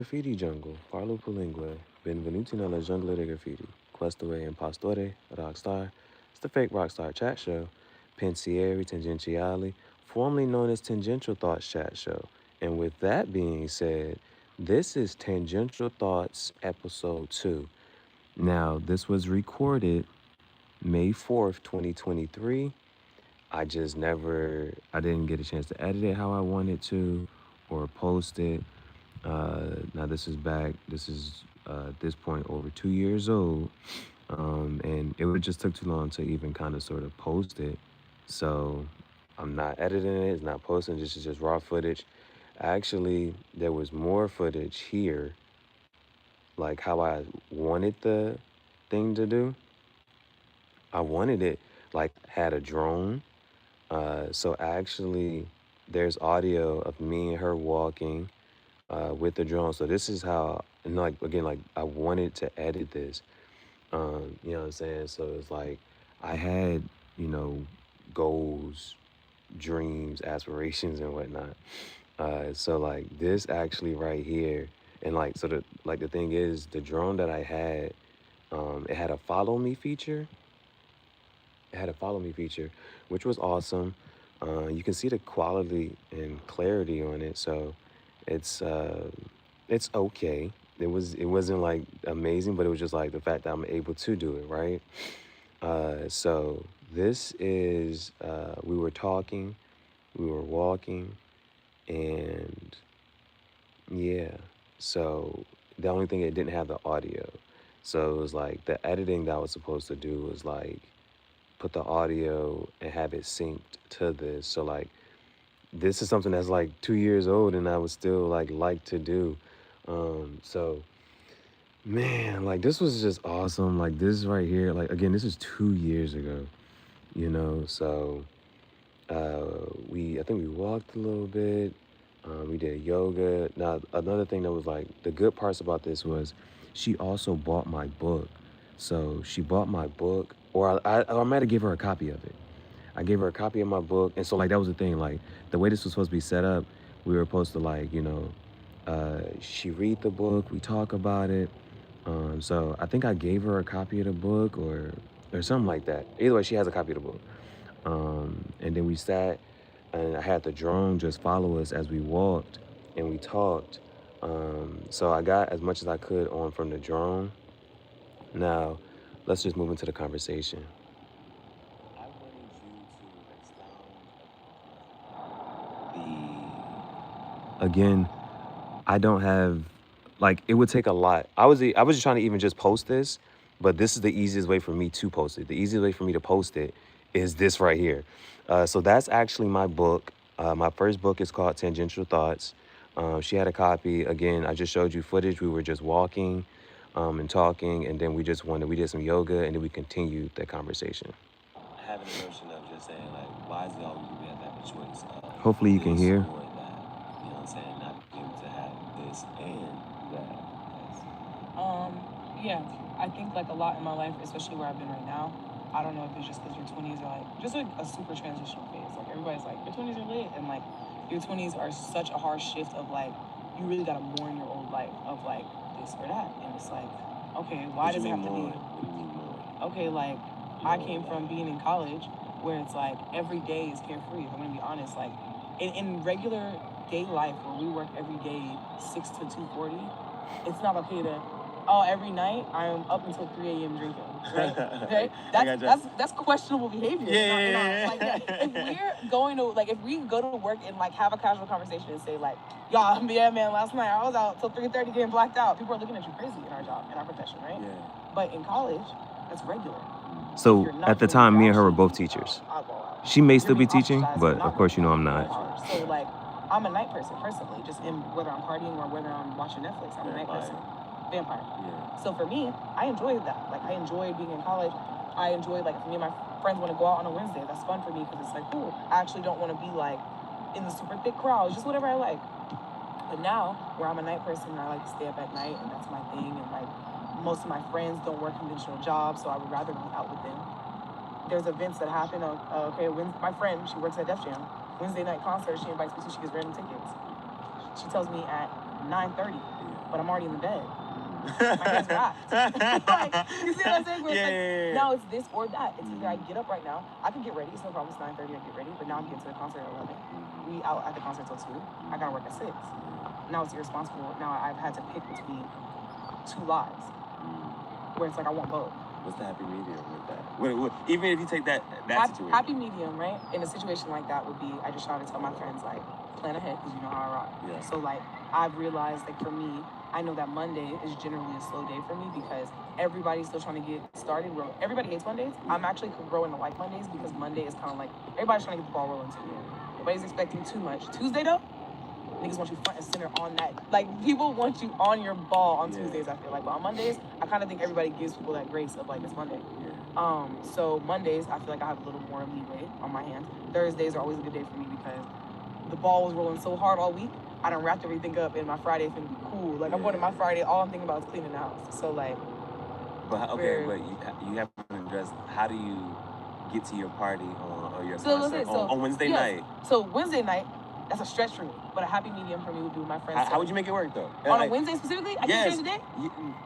graffiti jungle, parlo pulingue, benvenuti nella giungla de graffiti, questo è impostore, rockstar. It's the fake rockstar chat show, pensieri tangentiali, formerly known as Tangential Thoughts chat show. And with that being said, this is Tangential Thoughts episode 2. Now, this was recorded May 4th, 2023. I didn't get a chance to edit it how I wanted to or post it. Now this is at this point over 2 years old. And it would just took too long to even kind of sort of post it. So I'm not editing it, it's not posting, this is just raw footage. Actually, there was more footage here, like how I wanted the thing to do. I wanted it like had a drone. So actually, there's audio of me and her walking with the drone. So this is how, and like again, like I wanted to edit this. You know what I'm saying? So it's like I had, you know, goals, dreams, aspirations, and whatnot. So like this actually right here, and like so the thing is, the drone that I had, it had a follow me feature. It had a follow me feature, which was awesome. You can see the quality and clarity on it, so it's uh, it's okay. It wasn't like amazing, but it was just like the fact that I'm able to do it, right? So this is we were talking, we were walking, and yeah. So the only thing it didn't have the audio. So it was like the editing that I was supposed to do was like put the audio and have it synced to this. So like this is something that's like 2 years old and I would still like to do. So man, like this was just awesome. Like this right here, like again, this is 2 years ago, you know. So we I think we walked a little bit. We did yoga. Now another thing that was like the good parts about this was she also bought my book. So she bought my book, or I might have gave her a copy of it. I gave her a copy of my book, and so like that was the thing. Like the way this was supposed to be set up, we were supposed to like she read the book, we talk about it. So I think I gave her a copy of the book or something like that. Either way, she has a copy of the book. And then we sat, and I had the drone just follow us as we walked, and we talked. So I got as much as I could on from the drone. Now, let's just move into the conversation. I wanted you to expound upon again, I don't have like it would take a lot. I was just trying to even just post this, but this is the easiest way for me to post it. The easiest way for me to post it is this right here. So that's actually my book. My first book is called Tangential Thoughts. She had a copy. Again, I just showed you footage. We were just walking and talking, and then we did some yoga, and then we continued that conversation. Having a notion of just saying like, why is it always we have to have a choice of hopefully you can hear or that? You know what I'm saying? Not being able to have this and that. Um, yeah, I think like a lot in my life, especially where I've been right now. I don't know if it's just because your 20s are like just like a super transitional phase. Like everybody's like your 20s are late, and like your 20s are such a harsh shift of like you really gotta mourn your old life of like this or that, and it's like okay, why does it have to be? What do you mean more? Okay, like I came from being in college where it's like every day is carefree. If I'm gonna be honest, like in regular day life where we work every day 6 to 2:40, it's not okay to every night I'm up until 3 a.m. drinking. Right? Okay? That's questionable behavior. Like if we're going to like if we go to work and like have a casual conversation and say like, y'all, yeah man, last night I was out till 3:30 getting blacked out. People are looking at you crazy in our job, in our profession, right? Yeah. But in college, that's regular. So at the time, me and her were both teachers. She may still be teaching, but of course, you know I'm not. So like, I'm a night person personally, just in whether I'm partying or whether I'm watching Netflix. I'm a night person. Vampire. Yeah. So for me, I enjoyed that. Like I enjoyed being in college. I enjoyed like if me and my friends want to go out on a Wednesday, that's fun for me because it's like cool. I actually don't want to be like in the super thick crowd. Just whatever I like. But now, where I'm a night person, I like to stay up at night, and that's my thing. And like most of my friends don't work conventional jobs, so I would rather be out with them. There's events that happen. My friend, she works at Def Jam. Wednesday night concert, she invites me to. She gets random tickets. She tells me at 9:30, but I'm already in the bed. My hands wrapped. Like, you see what I'm saying? Where it's like, now it's this or that. It's either I get up right now, I can get ready, it's no problem, it's 9:30, I get ready, but now I'm getting to the concert at 11. We out at the concert till 2. I gotta work at 6. Now it's irresponsible. Now I've had to pick between two lives, where it's like I want both. What's the happy medium with that? Even if you take that situation. Happy medium, right? In a situation like that would be, I just try to tell my friends, like, plan ahead, because you know how I rock. Yeah. So, like, I've realized, like, for me, I know that Monday is generally a slow day for me because everybody's still trying to get started. Where everybody hates Mondays. I'm actually growing to like Mondays because Monday is kind of like, everybody's trying to get the ball rolling too. Nobody's expecting too much. Tuesday, though, niggas want you front and center on that. Like, people want you on your ball on Tuesdays, I feel like. But on Mondays, I kind of think everybody gives people that grace of, like, it's Monday. So Mondays, I feel like I have a little more leeway on my hands. Thursdays are always a good day for me because the ball was rolling so hard all week. I done wrapped everything up, and my Friday is gonna be cool. Like, I'm going to my Friday, all I'm thinking about is cleaning the house. So, like... But, okay, but you have to address, how do you get to your party or your concert on Wednesday night? So, Wednesday night, that's a stretch for me. But a happy medium for me would be with my friends. How would you make it work, though? On a Wednesday specifically? I can change the day?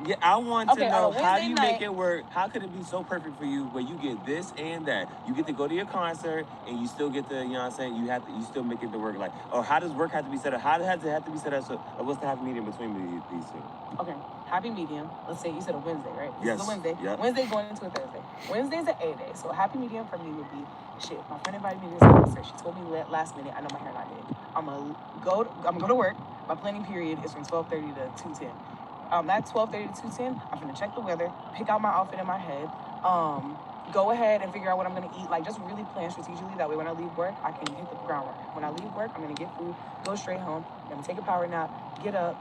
Yeah, I want to know, how do you make it work? How could it be so perfect for you where you get this and that? You get to go to your concert and you still get to, you know what I'm saying, you still make it to work. Like, or how does work have to be set up? How does it have to be set up? So, what's the happy medium between these two? Okay, happy medium. Let's say you said a Wednesday, right? Yes. This is a Wednesday. Yep. Wednesday going into a Thursday. Wednesday's an A day. So a happy medium for me would be, shit, my friend invited me to this concert. She told me last minute, I know my hair not did. I'm gonna go to work. My planning period is from 12:30 to 2:10. That 12:30 to 2:10, I'm gonna check the weather, pick out my outfit in my head, go ahead and figure out what I'm gonna eat. Like, just really plan strategically. That way, when I leave work, I can hit the groundwork. When I leave work, I'm gonna get food, go straight home. I'm gonna take a power nap, get up,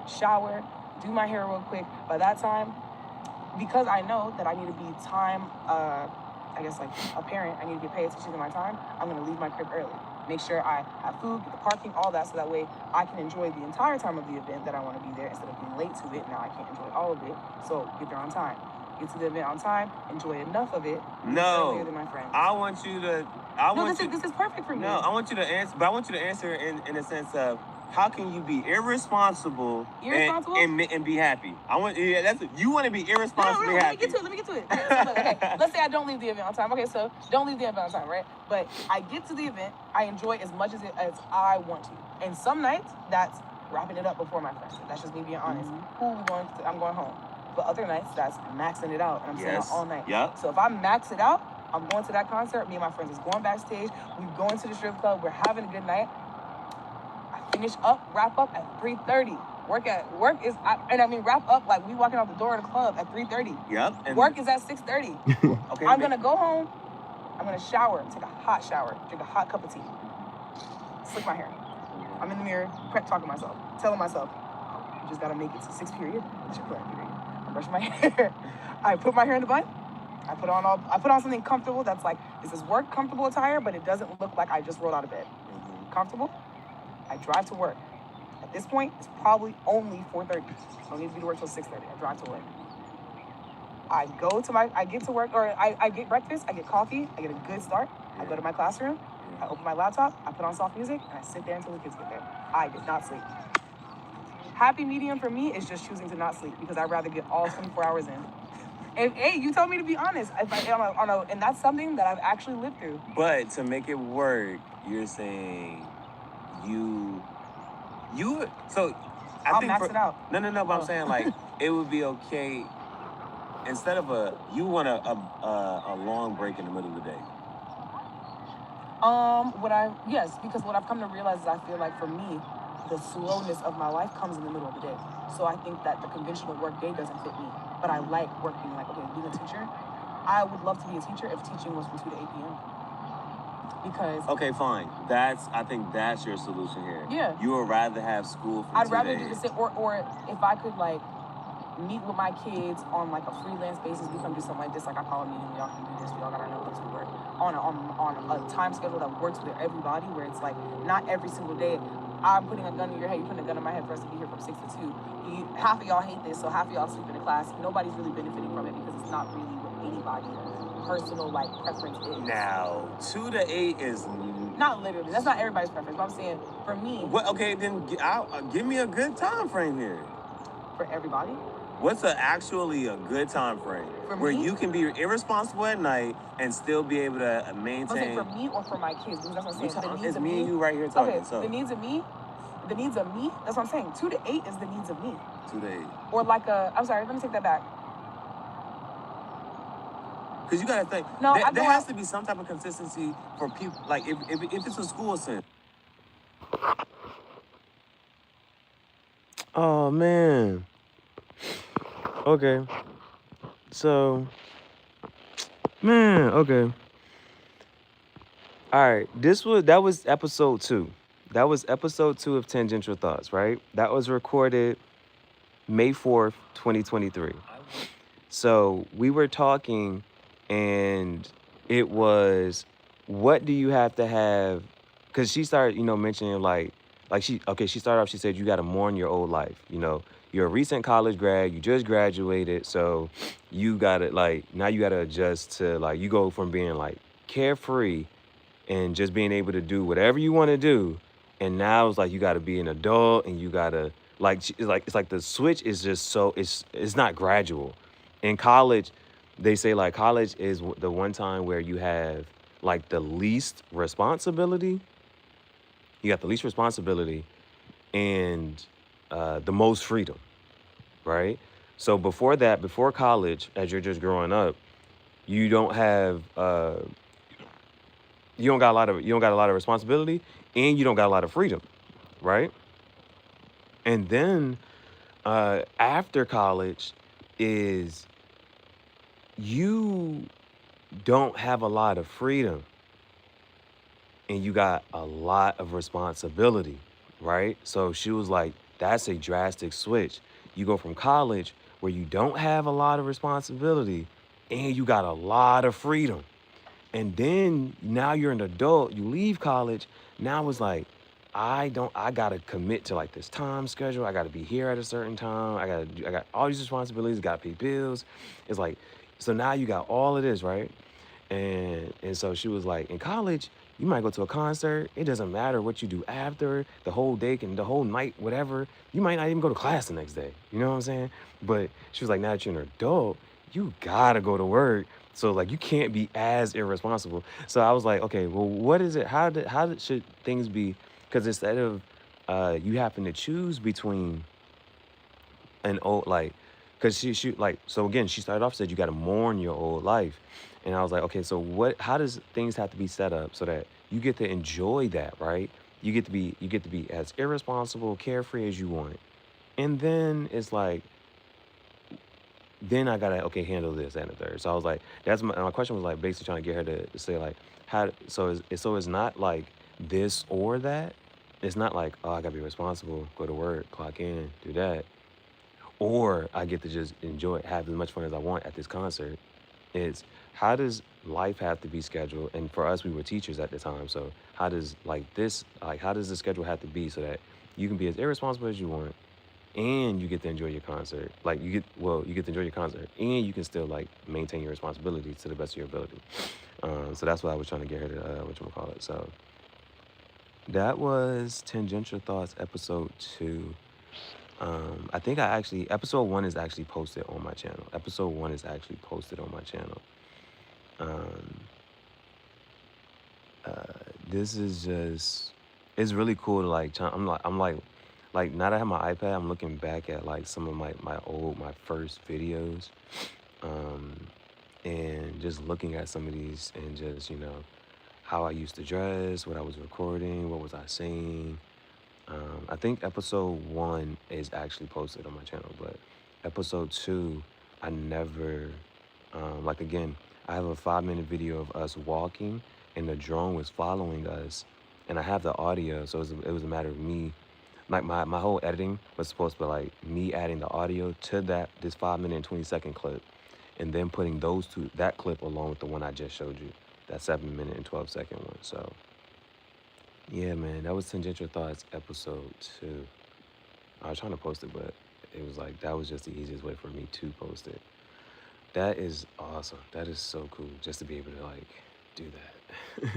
shower, do my hair real quick. By that time, because I know that I need to be time, I guess like a parent, I need to pay attention to my time. I'm gonna leave my crib early. Make sure I have food, get the parking, all that, so that way I can enjoy the entire time of the event that I want to be there instead of being late to it. Now I can't enjoy all of it, so get there on time. Get to the event on time, enjoy enough of it. Earlier than my friends. I want you to. This is perfect for me. No, I want you to answer, but I want you to answer in a sense of, how can you be irresponsible and be happy? You want to be irresponsibly happy. Let me get to it. Okay, let's say I don't leave the event on time. Okay, so don't leave the event on time, right? But I get to the event, I enjoy as much as I want to. And some nights, that's wrapping it up before my friends. That's just me being honest. I'm going home. But other nights, that's maxing it out, and I'm staying out all night. Yep. So if I max it out, I'm going to that concert. Me and my friends is going backstage. We're going to the strip club. We're having a good night. Wrap up at 3:30. Wrap up, like, we walking out the door of the club at 3:30. Yep. And work is at 6:30. Okay. I'm gonna go home. I'm gonna shower, take a hot shower, drink a hot cup of tea, slick my hair. I'm in the mirror, talking to myself, telling myself, you just gotta make it to 6 period. It's your plan period. I'm brushing my hair. I put my hair in the bun. I put on something comfortable that's like, this is work comfortable attire, but it doesn't look like I just rolled out of bed. Comfortable. I drive to work. At this point, it's probably only 4:30. I don't need to be to work till 6:30. I drive to work. I get to work, or I get breakfast, I get coffee, I get a good start. I go to my classroom, I open my laptop, I put on soft music, and I sit there until the kids get there. I did not sleep. Happy medium for me is just choosing to not sleep because I'd rather get all 24 hours in. And hey, you told me to be honest. And that's something that I've actually lived through. But to make it work, you're saying I'll max it out. No, but I'm saying, like, it would be okay instead of you want a long break in the middle of the day. Yes, because what I've come to realize is I feel like for me, the slowness of my life comes in the middle of the day. So I think that the conventional work day doesn't fit me. But I like working, like, okay, being a teacher. I would love to be a teacher if teaching was from 2 to 8 p.m. Because... Okay, fine. I think that's your solution here. Yeah. You would rather have school from I'd rather do the same, or if I could, like, meet with my kids on, like, a freelance basis, we come do something like this, like I call a meeting, y'all can do this, y'all gotta know this to work. On a time schedule that works with everybody, where it's like, not every single day, I'm putting a gun in your head, you putting a gun in my head for us to be here from 6 to 2. Half of y'all hate this, so half of y'all sleep in the class. Nobody's really benefiting from it because it's not really what anybody personal like preference is. Now, 2 to 8 is not literally. That's not everybody's preference. But I'm saying for me. What? Okay, then give me a good time frame here. For everybody. What's actually a good time frame where you can be irresponsible at night and still be able to maintain? For me or for my kids? Because that's what I'm saying. It's me and you right here talking. Okay, so the needs of me. That's what I'm saying. 2 to 8 is the needs of me. 2 to 8. Or like I'm sorry. Let me take that back. Because you gotta think. No, there has to be some type of consistency for people. Like if it's a school sense. Oh man. Okay. So, man, okay. All right. That was episode 2. That was episode 2 of Tangential Thoughts, right? That was recorded May 4th, 2023. So we were talking, and it was, what do you have to have? Because she started, mentioning she started off, she said, you got to mourn your old life. You're a recent college grad, you just graduated, so you got to, now you got to adjust to, you go from being, carefree and just being able to do whatever you want to do, and now it's like you got to be an adult, and you got to, it's like the switch is just so, it's not gradual. In college, they say, college is the one time where you have, the least responsibility. You got the least responsibility and the most freedom, right? So before that, before college, as you're just growing up, you don't have you don't got a lot of responsibility, and you don't got a lot of freedom, right? And then after college is you don't have a lot of freedom, and you got a lot of responsibility, right? So she was like, that's a drastic switch. You go from college where you don't have a lot of responsibility and you got a lot of freedom. And then now you're an adult, you leave college. Now it's like, I gotta commit to this time schedule. I gotta be here at a certain time. I got all these responsibilities, gotta pay bills. It's like, so now you got all of this, right? And so she was like, in college, you might go to a concert. It doesn't matter what you do after, the whole day, the whole night, whatever. You might not even go to class the next day. You know what I'm saying? But she was like, now that you're an adult, you gotta go to work. So you can't be as irresponsible. So I was like, okay, well, what is it? How should things be? Because instead of you having to choose between an old because she so again, she started off, said you got to mourn your old life. And I was like, okay, so how does things have to be set up so that you get to enjoy that, right? You get to be as irresponsible, carefree as you want. And then it's like, then I gotta, okay, handle this and the third. So I was like, that's my question was basically trying to get her to say how, so it's not this or that. It's not oh, I gotta be responsible, go to work, clock in, do that. Or I get to just enjoy it, have as much fun as I want at this concert. It's, how does life have to be scheduled? And for us, we were teachers at the time. So how does how does the schedule have to be so that you can be as irresponsible as you want, and you get to enjoy your concert? You get to enjoy your concert, and you can still maintain your responsibilities to the best of your ability. So that's what I was trying to get her to, whatchamacallit. So that was Tangential Thoughts episode 2. I think episode 1 is actually posted on my channel. Episode 1 is actually posted on my channel. This is just, it's really cool to I'm now that I have my iPad, I'm looking back at some of my first videos, and just looking at some of these, and just, how I used to dress, what I was recording, what was I saying. I think episode 1 is actually posted on my channel, but episode 2, I never, again, I have a 5-minute video of us walking, and the drone was following us, and I have the audio, so it was a matter of me, my whole editing was supposed to be me adding the audio to this 5-minute and 20-second clip, and then putting that clip along with the one I just showed you, that 7-minute and 12-second one. So yeah, man, that was Tangential Thoughts episode 2. I was trying to post it, but it was that was just the easiest way for me to post it. That is awesome. That is so cool just to be able to like do that.